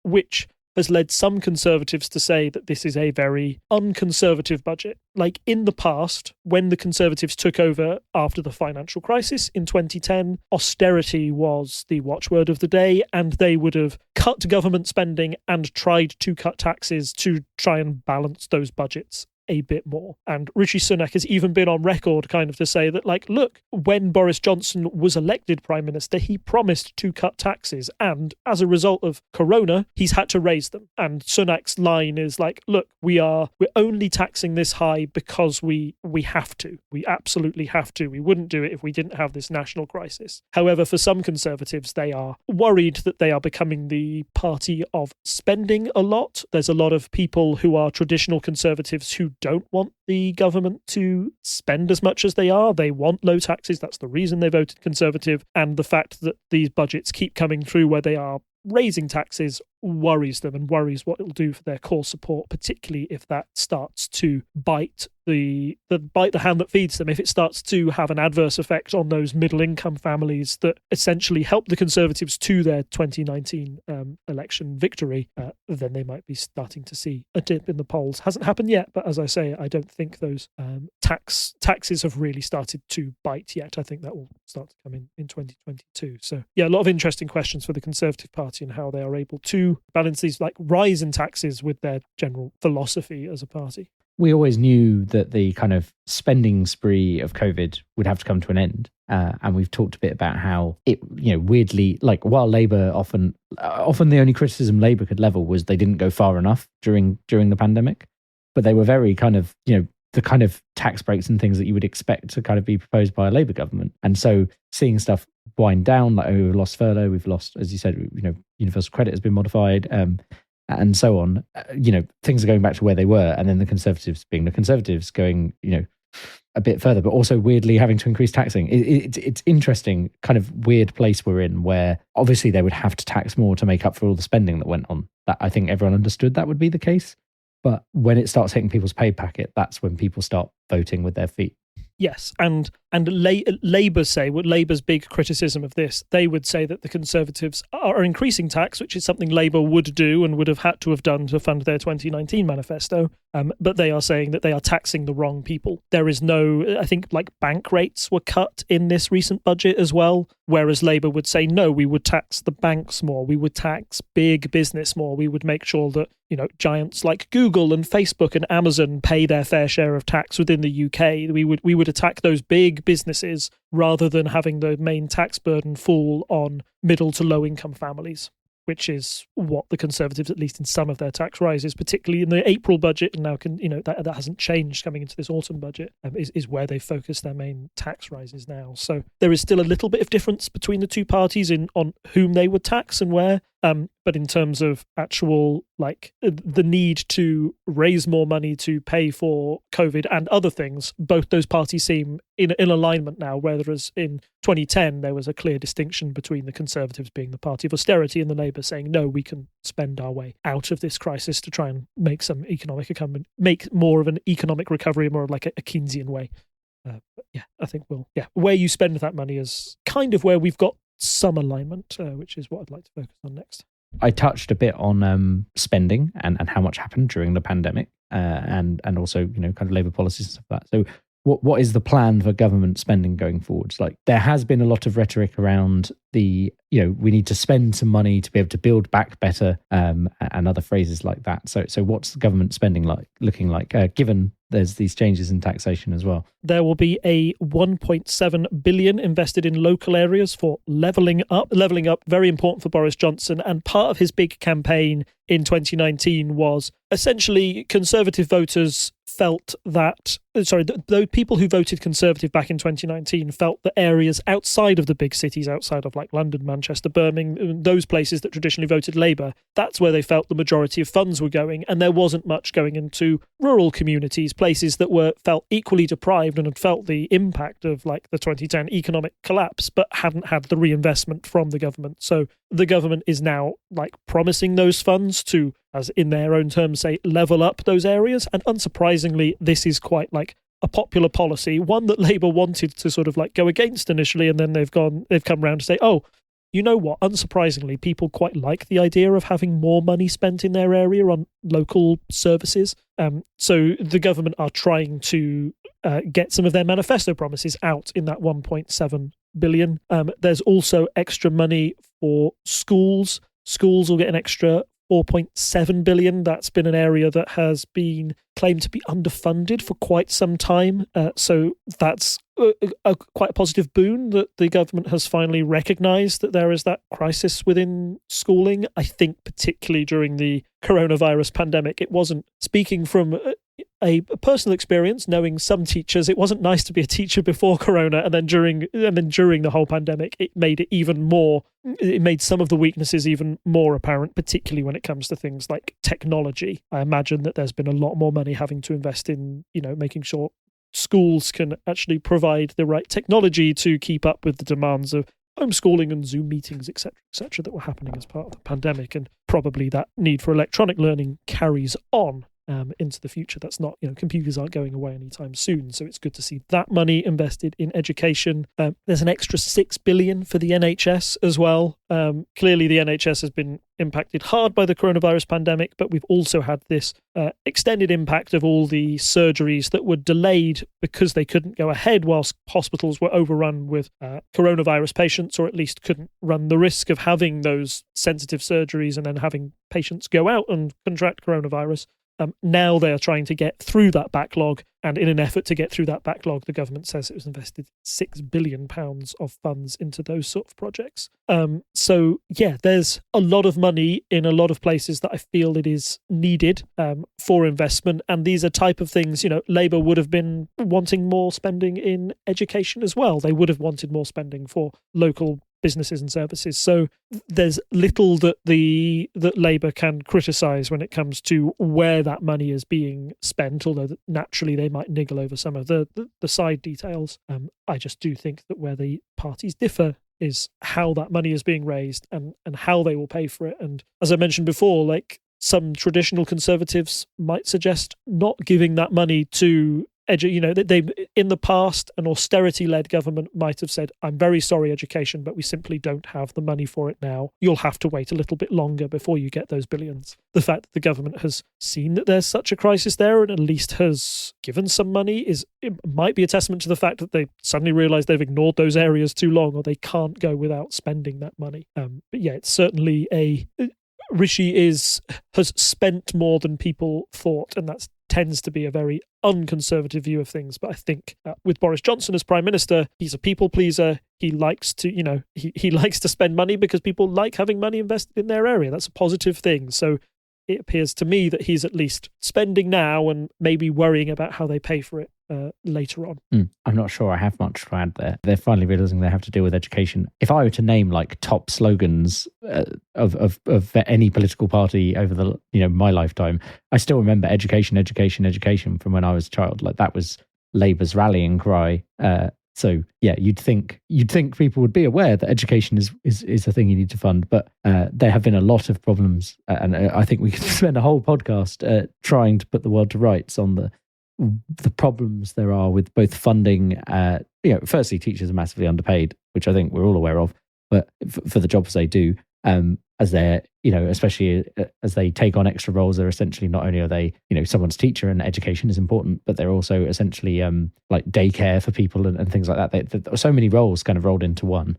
Speaker 2: which has led some Conservatives to say that this is a very unconservative budget. Like in the past, when the Conservatives took over after the financial crisis in 2010, austerity was the watchword of the day, and they would have cut government spending and tried to cut taxes to try and balance those budgets a bit more. And Rishi Sunak has even been on record kind of to say that, look, when Boris Johnson was elected Prime Minister, he promised to cut taxes, and as a result of Corona, he's had to raise them. And Sunak's line is look, we're only taxing this high because we have to. We absolutely have to. We wouldn't do it if we didn't have this national crisis. However, for some Conservatives, they are worried that they are becoming the party of spending a lot. There's a lot of people who are traditional Conservatives who don't want the government to spend as much as they are. They want low taxes. That's the reason they voted Conservative. And the fact that these budgets keep coming through where they are raising taxes worries them, and worries what it'll do for their core support, particularly if that starts to bite the hand that feeds them. If it starts to have an adverse effect on those middle income families that essentially helped the Conservatives to their 2019 election victory, then they might be starting to see a dip in the polls. Hasn't happened yet, but as I say, I don't think those taxes have really started to bite yet. I think that will start to come in 2022. So yeah, a lot of interesting questions for the Conservative Party and how they are able to balance these rise in taxes with their general philosophy as a party.
Speaker 1: we always knew that the kind of spending spree of COVID would have to come to an end. And we've talked a bit about how it, weirdly, like while Labour often the only criticism Labour could level was they didn't go far enough during the pandemic, but they were very kind of, the kind of tax breaks and things that you would expect to kind of be proposed by a Labour government. And so seeing stuff wind down, like we've lost furlough, we've lost, as you said, universal credit has been modified, and so on. Things are going back to where they were, and then the Conservatives being the Conservatives going, a bit further, but also weirdly having to increase taxing. It's interesting, kind of weird place we're in, where obviously they would have to tax more to make up for all the spending that went on. That I think everyone understood that would be the case. But when it starts hitting people's pay packet, that's when people start voting with their feet.
Speaker 2: Yes, and Labour say, what Labour's big criticism of this, they would say that the Conservatives are increasing tax, which is something Labour would do and would have had to have done to fund their 2019 manifesto. But they are saying that they are taxing the wrong people. There is no, I think, like bank rates were cut in this recent budget as well, whereas Labour would say, no, we would tax the banks more, we would tax big business more, we would make sure that, giants like Google and Facebook and Amazon pay their fair share of tax within the UK. We would attack those big businesses rather than having the main tax burden fall on middle to low income families, which is what the Conservatives, at least in some of their tax rises, particularly in the April budget, and now that hasn't changed coming into this autumn budget, is where they focus their main tax rises now. So there is still a little bit of difference between the two parties on whom they would tax and where. But in terms of actual, the need to raise more money to pay for COVID and other things, both those parties seem in alignment now, whereas in 2010, there was a clear distinction between the Conservatives being the party of austerity and the Labour saying, no, we can spend our way out of this crisis to try and make some make more of an economic recovery, more of like a Keynesian way. I think where you spend that money is kind of where we've got some alignment, which is what I'd like to focus on next.
Speaker 1: I touched a bit on spending and how much happened during the pandemic, and also kind of Labour policies and stuff like that. So what is the plan for government spending going forwards? Like, there has been a lot of rhetoric around we need to spend some money to be able to build back better, and other phrases like that. So what's the government spending looking like, given there's these changes in taxation as well?
Speaker 2: There will be a 1.7 billion invested in local areas for levelling up. Levelling up, very important for Boris Johnson, and part of his big campaign in 2019 was essentially Conservative voters felt that, those people who voted Conservative back in 2019 felt that areas outside of the big cities, outside of like London, Manchester, Birmingham, those places that traditionally voted Labour, that's where they felt the majority of funds were going, and there wasn't much going into rural communities, places that felt equally deprived and had felt the impact of like the 2010 economic collapse, but hadn't had the reinvestment from the government. So the government is now like promising those funds to, as in their own terms say, level up those areas. And unsurprisingly, this is quite like a popular policy, one that Labour wanted to sort of like go against initially, and then they've come round to say, oh, you know what? Unsurprisingly, people quite like the idea of having more money spent in their area on local services. So the government are trying to get some of their manifesto promises out in that 1.7 billion. There's also extra money for schools. Schools will get an extra 4.7 billion. That's been an area that has been claimed to be underfunded for quite some time. So that's quite a positive boon that the government has finally recognised that there is that crisis within schooling. I think particularly during the coronavirus pandemic, it wasn't, speaking from a personal experience, knowing some teachers, it wasn't nice to be a teacher before Corona, and then during the whole pandemic, it made some of the weaknesses even more apparent, particularly when it comes to things like technology. I imagine that there's been a lot more money having to invest in, making sure schools can actually provide the right technology to keep up with the demands of homeschooling and Zoom meetings, etc., that were happening as part of the pandemic. And probably that need for electronic learning carries on into the future. That's not, computers aren't going away anytime soon. So it's good to see that money invested in education. There's an extra 6 billion for the NHS as well. Clearly the NHS has been impacted hard by the coronavirus pandemic, but we've also had this extended impact of all the surgeries that were delayed because they couldn't go ahead whilst hospitals were overrun with coronavirus patients, or at least couldn't run the risk of having those sensitive surgeries and then having patients go out and contract coronavirus. Now they are trying to get through that backlog, and in an effort to get through that backlog, the government says it was invested £6 billion of funds into those sort of projects. So yeah, there's a lot of money in a lot of places that I feel it is needed for investment, and these are type of things, Labour would have been wanting more spending in education as well. They would have wanted more spending for local businesses and services. So there's little that Labour can criticise when it comes to where that money is being spent, although naturally they might niggle over some of the side details. I just do think that where the parties differ is how that money is being raised and how they will pay for it. And as I mentioned before, like some traditional Conservatives might suggest not giving that money to they in the past, an austerity-led government might have said, I'm very sorry, education, but we simply don't have the money for it now. You'll have to wait a little bit longer before you get those billions. The fact that the government has seen that there's such a crisis there and at least has given some money it might be a testament to the fact that they suddenly realise they've ignored those areas too long, or they can't go without spending that money. But yeah, it's certainly Rishi has spent more than people thought, and that tends to be a very unconservative view of things. But I think with Boris Johnson as Prime Minister, he's a people pleaser. He likes to, he likes to spend money because people like having money invested in their area. That's a positive thing. So it appears to me that he's at least spending now and maybe worrying about how they pay for it later on.
Speaker 1: I'm not sure I have much to add there. They're finally realising they have to deal with education. If I were to name like top slogans of any political party over the my lifetime, I still remember education, education, education from when I was a child. Like that was Labour's rallying cry. So yeah, you'd think people would be aware that education is a thing you need to fund, but there have been a lot of problems, and I think we could spend a whole podcast trying to put the world to rights on the problems there are with both funding. Firstly, teachers are massively underpaid, which I think we're all aware of, but for the jobs they do, as they're, especially as they take on extra roles, they're essentially, not only are they, someone's teacher and education is important, but they're also essentially like daycare for people and things like that. There are so many roles kind of rolled into one.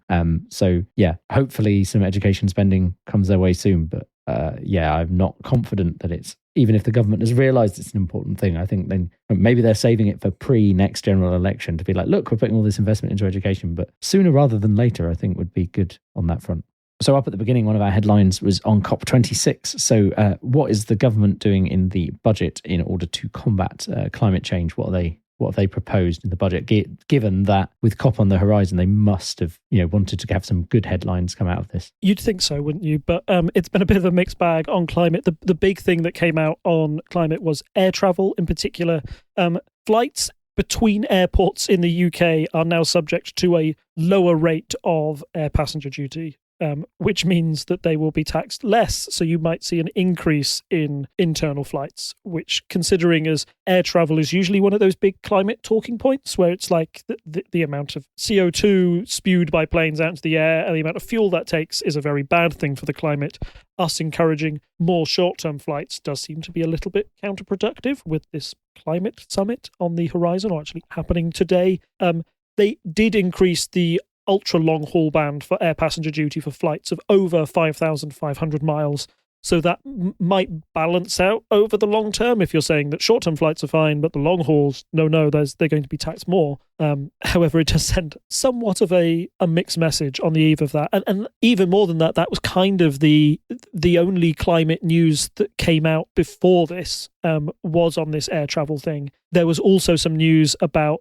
Speaker 1: So yeah, hopefully some education spending comes their way soon. But I'm not confident that it's, even if the government has realised it's an important thing, I think then maybe they're saving it for pre-next general election to be like, look, we're putting all this investment into education, but sooner rather than later, I think would be good on that front. So up at the beginning, one of our headlines was on COP26. So what is the government doing in the budget in order to combat climate change? What have they proposed in the budget, given that with COP on the horizon, they must have wanted to have some good headlines come out of this?
Speaker 2: You'd think so, wouldn't you? But it's been a bit of a mixed bag on climate. The big thing that came out on climate was air travel in particular. Flights between airports in the UK are now subject to a lower rate of air passenger duty, which means that they will be taxed less. So you might see an increase in internal flights, which, considering as air travel is usually one of those big climate talking points where it's like the amount of CO2 spewed by planes out into the air and the amount of fuel that takes is a very bad thing for the climate. Us encouraging more short-term flights does seem to be a little bit counterproductive with this climate summit on the horizon, or actually happening today. They did increase the ultra long haul band for air passenger duty for flights of over 5,500 miles. So that might balance out over the long term if you're saying that short-term flights are fine, but the long hauls, no, they're going to be taxed more. However, it does send somewhat of a mixed message on the eve of that. And even more than that, that was kind of the only climate news that came out before this was on this air travel thing. There was also some news about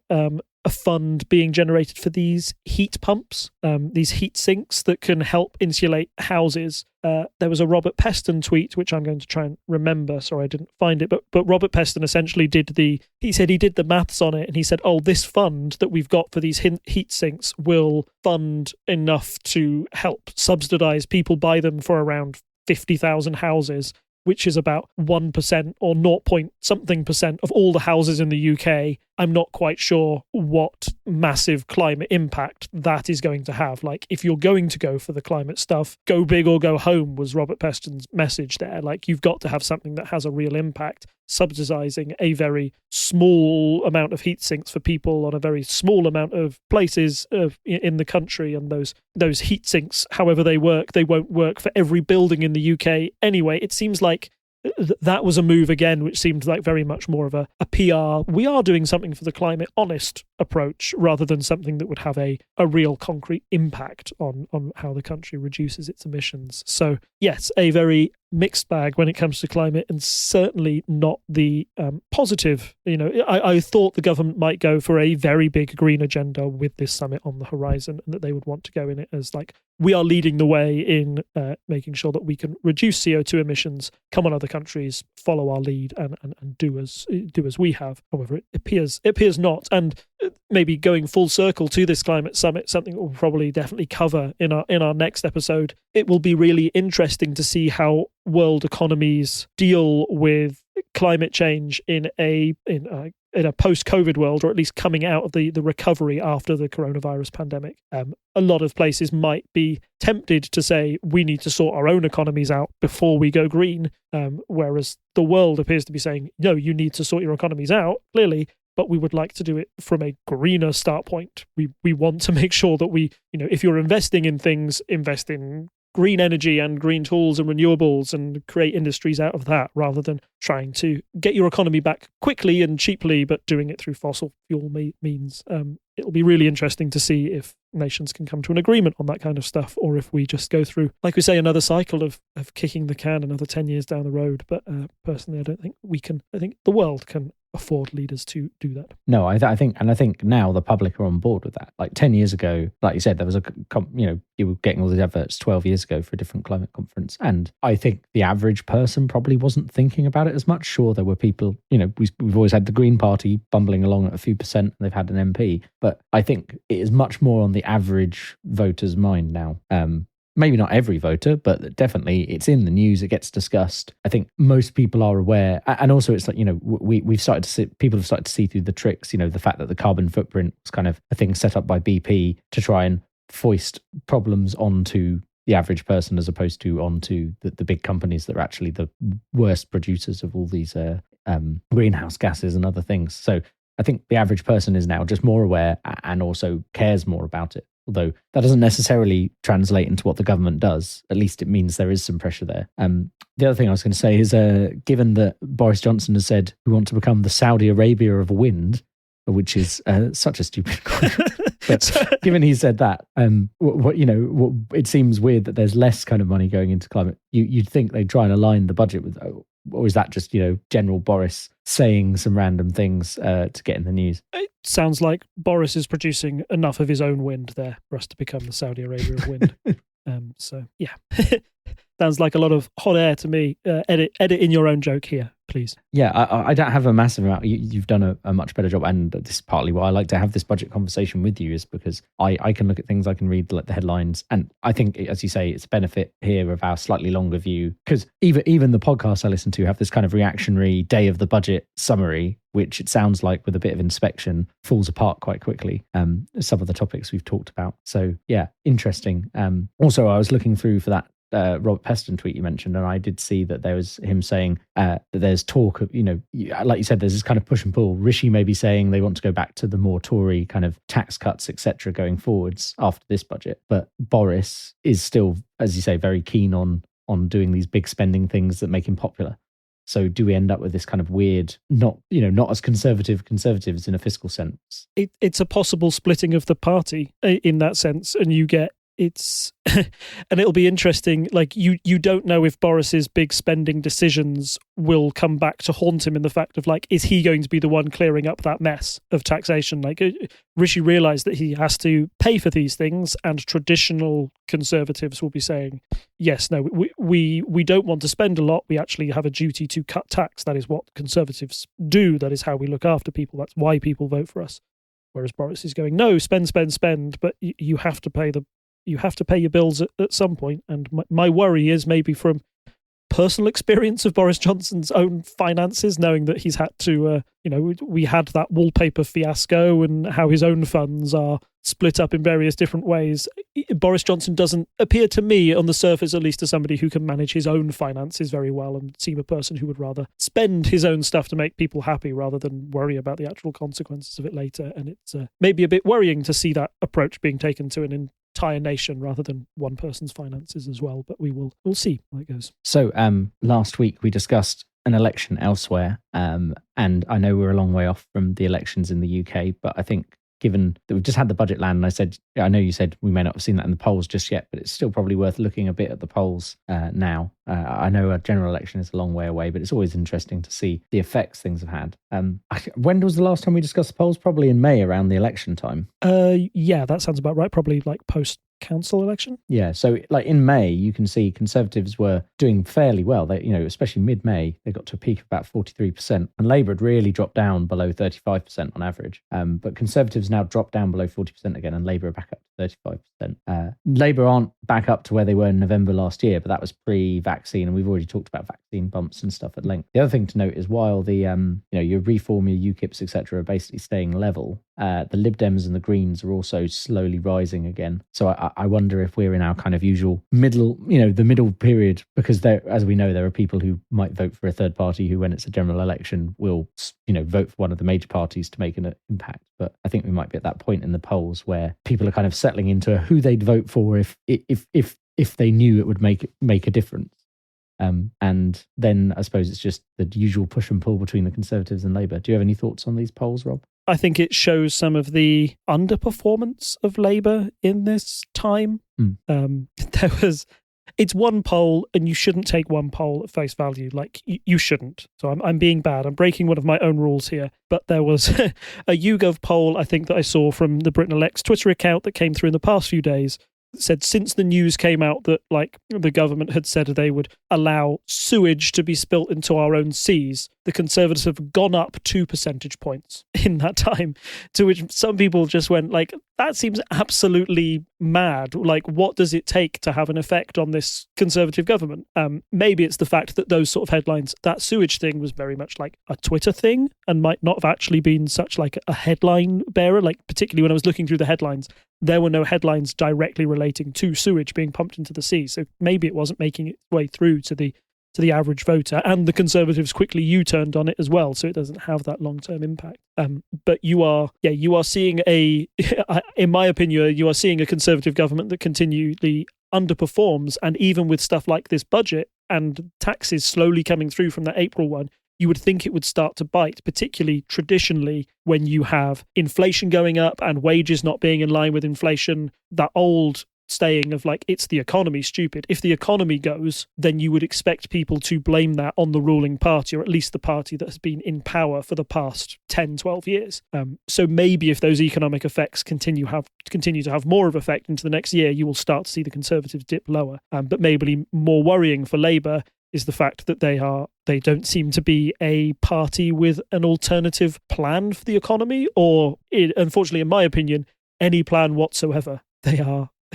Speaker 2: a fund being generated for these heat pumps, these heat sinks that can help insulate houses. There was a Robert Peston tweet, which I'm going to try and remember. Sorry, I didn't find it. But Robert Peston essentially he said he did the maths on it, and he said, this fund that we've got for these heat sinks will fund enough to help subsidize people buy them for around 50,000 houses, which is about 1% or 0.something% of all the houses in the UK. I'm not quite sure what massive climate impact that is going to have. Like, if you're going to go for the climate stuff, go big or go home was Robert Peston's message there. Like, you've got to have something that has a real impact. Subsidizing a very small amount of heat sinks for people on a very small amount of places in the country, and those heat sinks, however they work, they won't work for every building in the UK anyway. It seems like that was a move again, which seemed like very much more of a PR. We are doing something for the climate honest approach rather than something that would have a real concrete impact on how the country reduces its emissions. So yes, a very mixed bag when it comes to climate, and certainly not the positive. I thought the government might go for a very big green agenda with this summit on the horizon, and that they would want to go in it as like, we are leading the way in making sure that we can reduce CO2 emissions. Come on, other countries, follow our lead and do as we have. However, it appears not. And maybe going full circle to this climate summit, something we'll probably definitely cover in our next episode. It will be really interesting to see how world economies deal with climate change in a post-COVID world, or at least coming out of the recovery after the coronavirus pandemic. A lot of places might be tempted to say we need to sort our own economies out before we go green, whereas the world appears to be saying, no, you need to sort your economies out, clearly, but we would like to do it from a greener start point. We want to make sure that we, if you're investing in things, invest in green energy and green tools and renewables and create industries out of that, rather than trying to get your economy back quickly and cheaply, but doing it through fossil fuel means. It'll be really interesting to see if nations can come to an agreement on that kind of stuff, or if we just go through, like we say, another cycle of kicking the can another 10 years down the road. But personally, I don't think we can. I think the world can afford leaders to do that.
Speaker 1: No, I think now the public are on board with that. Like 10 years ago, like you said, there was you were getting all these adverts 12 years ago for a different climate conference. And I think the average person probably wasn't thinking about it as much. Sure, there were people, we've always had the Green Party bumbling along at a few percent, and they've had an MP. But I think it is much more on the average voter's mind now. Maybe not every voter, but definitely it's in the news. It gets discussed. I think most people are aware. And also it's like, we've started to see, people have started to see through the tricks, the fact that the carbon footprint was kind of a thing set up by BP to try and foist problems onto the average person, as opposed to onto the big companies that are actually the worst producers of all these greenhouse gases and other things. So I think the average person is now just more aware and also cares more about it. Although that doesn't necessarily translate into what the government does. At least it means there is some pressure there. The other thing I was going to say is, given that Boris Johnson has said we want to become the Saudi Arabia of wind, which is such a stupid quote. But given he said that, it seems weird that there's less kind of money going into climate. You'd think they'd try and align the budget with, or is that just, General Boris saying some random things to get in the news?
Speaker 2: It sounds like Boris is producing enough of his own wind there for us to become the Saudi Arabia of wind. So, yeah. Sounds like a lot of hot air to me. Edit in your own joke here, please.
Speaker 1: Yeah, I don't have a massive amount. You've done a much better job, and this is partly why I like to have this budget conversation with you, is because I can look at things, I can read the headlines, and I think, as you say, it's a benefit here of our slightly longer view, because even the podcasts I listen to have this kind of reactionary day of the budget summary, which it sounds like with a bit of inspection falls apart quite quickly. Some of the topics we've talked about. So yeah, interesting. Also, I was looking through for that Robert Peston tweet you mentioned, and I did see that there was him saying that there's talk of, like you said, there's this kind of push and pull. Rishi may be saying they want to go back to the more Tory kind of tax cuts, etc., going forwards after this budget. But Boris is still, as you say, very keen on doing these big spending things that make him popular. So do we end up with this kind of weird, not as conservatives in a fiscal sense?
Speaker 2: It's a possible splitting of the party in that sense, and you get and it'll be interesting. Like you don't know if Boris's big spending decisions will come back to haunt him in the fact of, like, is he going to be the one clearing up that mess of taxation? Like Rishi realised that he has to pay for these things, and traditional conservatives will be saying, yes, no, we don't want to spend a lot. We actually have a duty to cut tax. That is what conservatives do. That is how we look after people. That's why people vote for us. Whereas Boris is going, no, spend, but you have to pay your bills at some point. And my worry is maybe from personal experience of Boris Johnson's own finances, knowing that he's had to, we had that wallpaper fiasco and how his own funds are split up in various different ways. Boris Johnson doesn't appear to me, on the surface at least, as somebody who can manage his own finances very well, and seem a person who would rather spend his own stuff to make people happy rather than worry about the actual consequences of it later. And it's maybe a bit worrying to see that approach being taken to an entire nation rather than one person's finances as well. But we'll see how it goes.
Speaker 1: So last week we discussed an election elsewhere, and I know we're a long way off from the elections in the UK, but I think given that we've just had the budget land, and I know you said we may not have seen that in the polls just yet, but it's still probably worth looking a bit at the polls now. I know a general election is a long way away, but it's always interesting to see the effects things have had. When was the last time we discussed the polls? Probably in May, around the election time.
Speaker 2: Yeah, that sounds about right. Probably like post council election.
Speaker 1: Yeah, so like in May, you can see Conservatives were doing fairly well. They, especially mid-May, they got to a peak of about 43%, and Labour had really dropped down below 35% on average. But Conservatives now dropped down below 40% again, and Labour are back up to 35%. Labour aren't back up to where they were in November last year, but that was pre-vaccine, and we've already talked about vaccine bumps and stuff at length. The other thing to note is while the your Reform, your UKIPs, etc., are basically staying level, the Lib Dems and the Greens are also slowly rising again. So I wonder if we're in our kind of usual middle, the middle period, because there, as we know, there are people who might vote for a third party who, when it's a general election, will, vote for one of the major parties to make an impact. But I think we might be at that point in the polls where people are kind of settling into who they'd vote for if they knew it would make a difference. And then I suppose it's just the usual push and pull between the Conservatives and Labour. Do you have any thoughts on these polls, Rob?
Speaker 2: I think it shows some of the underperformance of Labour in this time. It's one poll, and you shouldn't take one poll at face value. Like, you shouldn't. So I'm being bad. I'm breaking one of my own rules here. But there was a YouGov poll, I think, that I saw from the Britain Elects Twitter account that came through in the past few days, said since the news came out that the government had said they would allow sewage to be spilt into our own seas, the Conservatives have gone up 2 percentage points in that time, to which some people just went that seems absolutely mad. What does it take to have an effect on this Conservative government? Maybe it's the fact that those sort of headlines, that sewage thing was very much like a Twitter thing and might not have actually been such a headline bearer. Particularly when I was looking through the headlines, there were no headlines directly relating to sewage being pumped into the sea. So maybe it wasn't making its way through to the average voter, and the Conservatives quickly U-turned on it as well, so it doesn't have that long-term impact. But you are seeing in my opinion, you are seeing a Conservative government that continually underperforms, and even with stuff like this budget and taxes slowly coming through from that April one, you would think it would start to bite, particularly traditionally when you have inflation going up and wages not being in line with inflation. That old saying of it's the economy, stupid. If the economy goes, then you would expect people to blame that on the ruling party, or at least the party that has been in power for the past 10, 12 years. So maybe if those economic effects continue to have more of effect into the next year, you will start to see the Conservatives dip lower. But maybe more worrying for Labour is the fact that they don't seem to be a party with an alternative plan for the economy, or unfortunately, in my opinion, any plan whatsoever.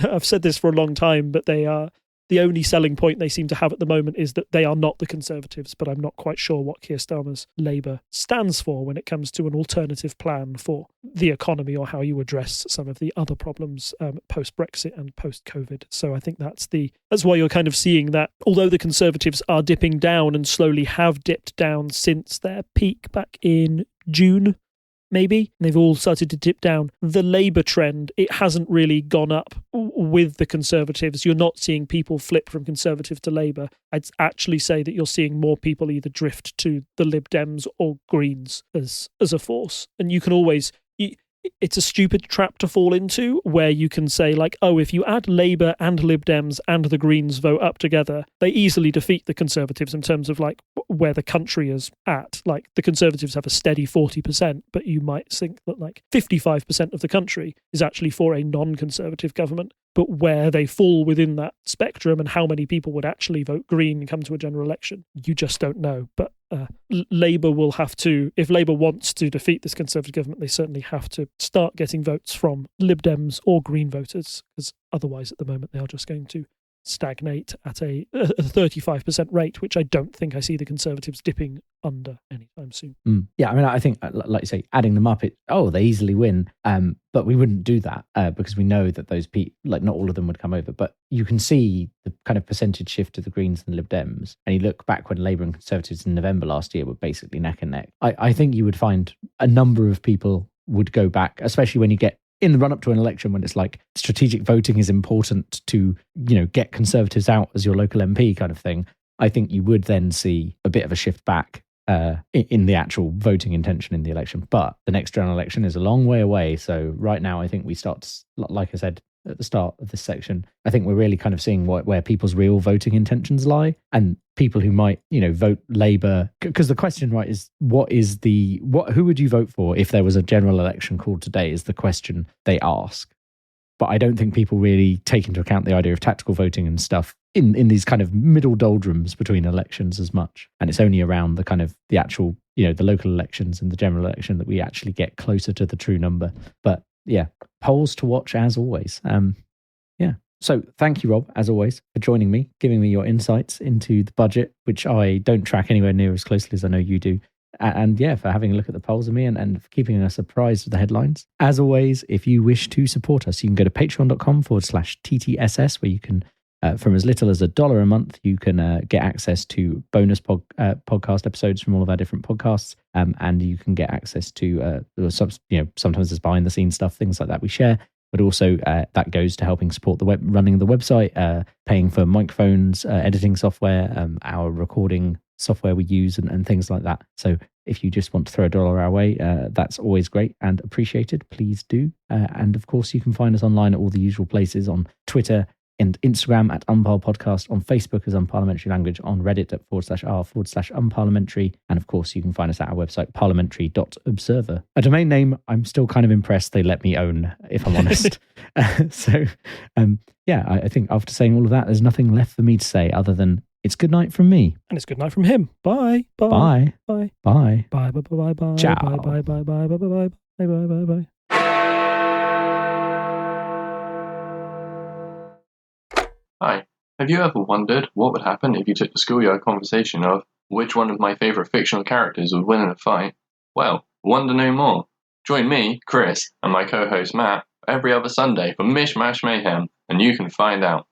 Speaker 2: I've said this for a long time, but they are the only selling point they seem to have at the moment is that they are not the Conservatives, but I'm not quite sure what Keir Starmer's Labour stands for when it comes to an alternative plan for the economy or how you address some of the other problems post-Brexit and post-COVID. So I think that's why you're kind of seeing that although the Conservatives are dipping down and slowly have dipped down since their peak back in June, maybe, they've all started to dip down. The Labour trend, it hasn't really gone up with the Conservatives. You're not seeing people flip from Conservative to Labour. I'd actually say that you're seeing more people either drift to the Lib Dems or Greens as a force. And you can always... It's a stupid trap to fall into where you can say if you add Labour and Lib Dems and the Greens vote up together, they easily defeat the Conservatives in terms of where the country is at. The Conservatives have a steady 40%, but you might think that 55% of the country is actually for a non-Conservative government. But where they fall within that spectrum and how many people would actually vote Green and come to a general election, you just don't know. But Labour will have to, if Labour wants to defeat this Conservative government, they certainly have to start getting votes from Lib Dems or Green voters, because otherwise at the moment they are just going to stagnate at a 35% rate, which I don't think I see the Conservatives dipping under anytime soon. Yeah,
Speaker 1: I think, like you say, adding them up, they easily win. But we wouldn't do that because we know that those people, not all of them would come over. But you can see the kind of percentage shift to the Greens and Lib Dems. And you look back when Labour and Conservatives in November last year were basically neck and neck. I think you would find a number of people would go back, especially when you get in the run-up to an election, when it's like strategic voting is important to, get Conservatives out as your local MP kind of thing, I think you would then see a bit of a shift back in the actual voting intention in the election. But the next general election is a long way away. So right now, I think we start to, like I said at the start of this section, I think we're really kind of seeing where people's real voting intentions lie, and people who might, vote Labour. Because the question, right, is who would you vote for if there was a general election called today, is the question they ask. But I don't think people really take into account the idea of tactical voting and stuff in these kind of middle doldrums between elections as much. And it's only around the kind of the actual, the local elections and the general election that we actually get closer to the true number. But yeah, polls to watch as always. So thank you, Rob, as always, for joining me, giving me your insights into the budget, which I don't track anywhere near as closely as I know you do. And yeah, for having a look at the polls with me and for keeping us apprised of the headlines. As always, if you wish to support us, you can go to patreon.com/TTSS, where you can, from as little as $1 a month, you can get access to bonus podcast episodes from all of our different podcasts. And you can get access to, sometimes there's behind the scenes stuff, things like that we share. But also that goes to helping support the running the website, paying for microphones, editing software, our recording software we use, and things like that. So if you just want to throw $1 our way, that's always great and appreciated. Please do. And of course, you can find us online at all the usual places, on Twitter and Instagram at Unparl Podcast, on Facebook as Unparliamentary Language, on Reddit at /r/unparliamentary. And of course, you can find us at our website, parliamentary.observer. A domain name I'm still kind of impressed they let me own, if I'm honest. I think after saying all of that, there's nothing left for me to say other than it's good night from me.
Speaker 2: And it's good night from him. Bye.
Speaker 1: Bye.
Speaker 2: Bye.
Speaker 1: Bye.
Speaker 2: Bye. Bye. Bye. Bye. Bye.
Speaker 1: Ciao.
Speaker 2: Bye. Bye. Bye. Bye. Bye. Bye. Bye. Bye. Bye. Bye.
Speaker 3: Hi. Have you ever wondered what would happen if you took the schoolyard conversation of which one of my favourite fictional characters would win in a fight? Well, wonder no more. Join me, Chris, and my co-host Matt every other Sunday for Mish Mash Mayhem, and you can find out.